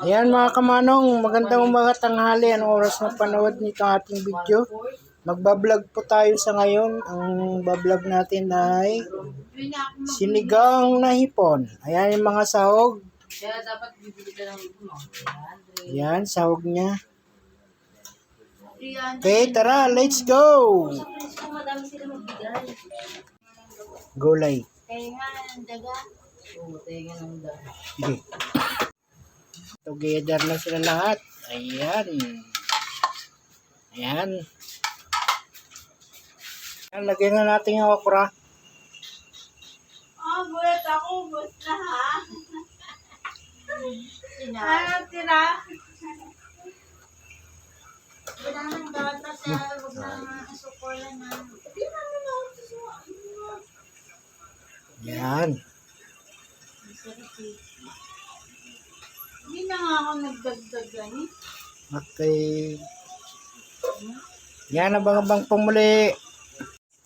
Ayan mga kamanong, magandang umaga, tanghali. Anong oras na panood nito ating video? Magbablog po tayo sa ngayon. Ang bablog natin ay sinigang na hipon. Ayan yung mga sahog. Ayan, sahog niya. Okay, tara, let's go! Gulay. Okay. Together na sila lahat. Ayan. Ayan. Lagyan na natin yung okra. Bulat ako. Basta ha. Ano tira? Wala nang gata sa huwag na sukulan na. Ayan. Hindi na nga ako nagdagdag eh. Okay. Yan, abang-abang pumuli.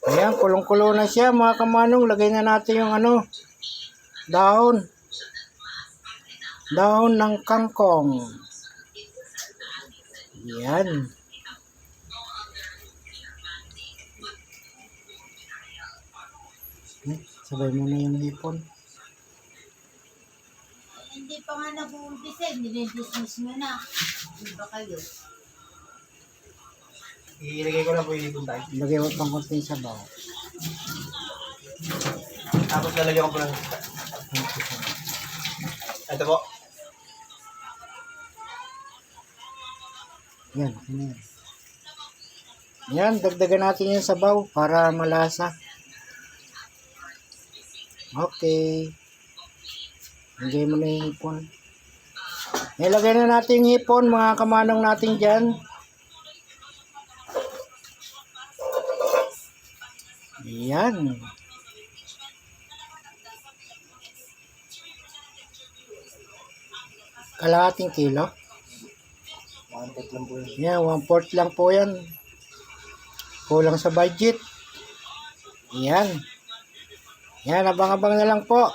Ayan, kulong-kulo na siya mga kamanong. Lagay na natin yung dahon. Dahon ng kangkong. Yan. Sabay mo na yung hipon. Hindi pa nga nag-uumpisa eh. Nilidismiss nyo na. Hindi ba kayo? Ilagay ko lang po yung hipon tayo. Lagay mo pang konting sabaw. Tapos lalagyan ko po lang. Ito po. Yan, yan. Yan, dagdagan natin yung sabaw para malasa. Okay. Lagay mo na yung hipon. Ilagay na natin yung hipon, mga kamanong natin dyan. Yan. Kalahating kilo. 1/4 lang po yun. Yan, 1/4 lang po yan. Kulang sa budget. Yan. Yan, abang-abang na lang po.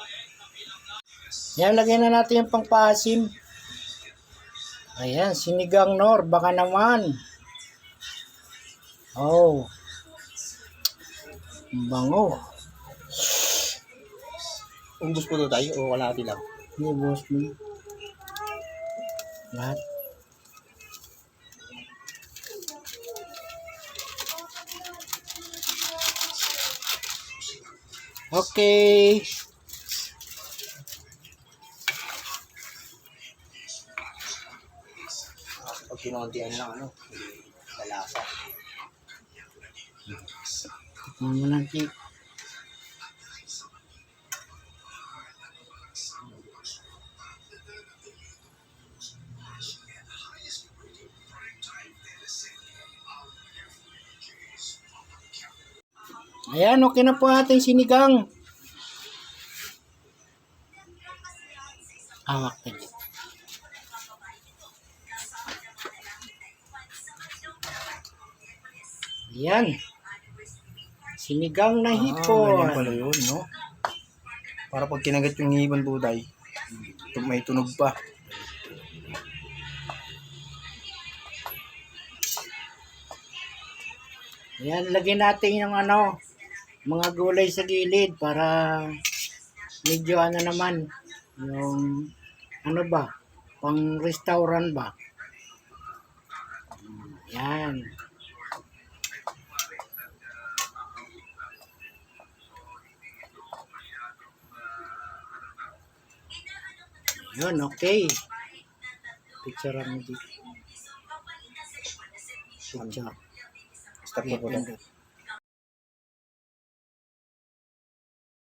Yan, lagyan na natin yung pangpaasim. Ayan, sinigang nor, baka naman. Oh. Bango. Ubus po ito tayo o kalahati lang? Hindi, boss mo. Lahat. Okay. Pag kinontihan lang kalasa. Tikman mo lang, Kik. Ayan, okay na po ating sinigang. Hawak ka dyan. Ayan. Sinigang na hipon. Ganyan pala yun, no? Para pag kinagat yung hipon po tayo, may tunog pa. Ayan, lagyan natin yung mga gulay sa gilid para medyo naman, yung pang restaurant ba. Ayan. Yun, okay. Picture mo dito. Picture. Stop na po lang.